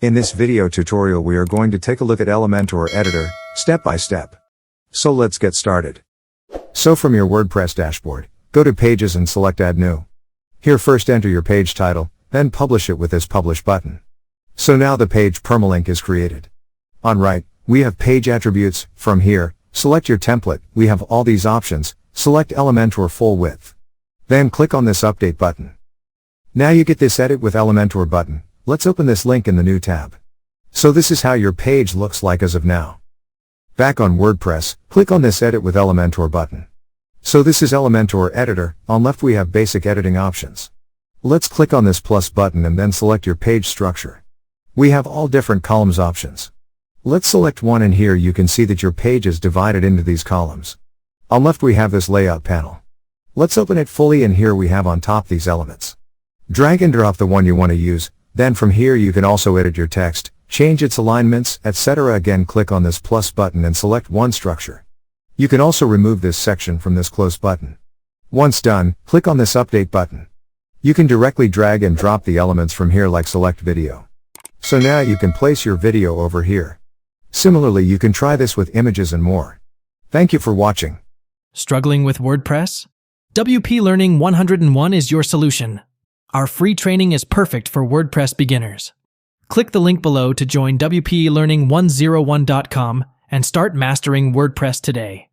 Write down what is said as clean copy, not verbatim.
In this video tutorial we are going to take a look at Elementor editor, step by step. So let's get started. So from your WordPress dashboard, go to Pages and select Add New. Here first enter your page title, then publish it with this Publish button. So now the page permalink is created. On right, we have page attributes. From here, select your template. We have all these options. Select Elementor Full Width. Then click on this Update button. Now you get this Edit with Elementor button. Let's open this link in the new tab. So this is how your page looks like as of now. Back on WordPress, click on this Edit with Elementor button. So this is Elementor Editor. On left we have basic editing options. Let's click on this plus button and then select your page structure. We have all different columns options. Let's select one, and here you can see that your page is divided into these columns. On left we have this layout panel. Let's open it fully, and here we have on top these elements. Drag and drop the one you want to use, then from here you can also edit your text, change its alignments, etc. Again click on this plus button and select one structure. You can also remove this section from this close button. Once done, click on this update button. You can directly drag and drop the elements from here, like select video. So now you can place your video over here. Similarly, you can try this with images and more. Thank you for watching. Struggling with WordPress? WP Learning 101 is your solution. Our free training is perfect for WordPress beginners. Click the link below to join WPLearning101.com and start mastering WordPress today.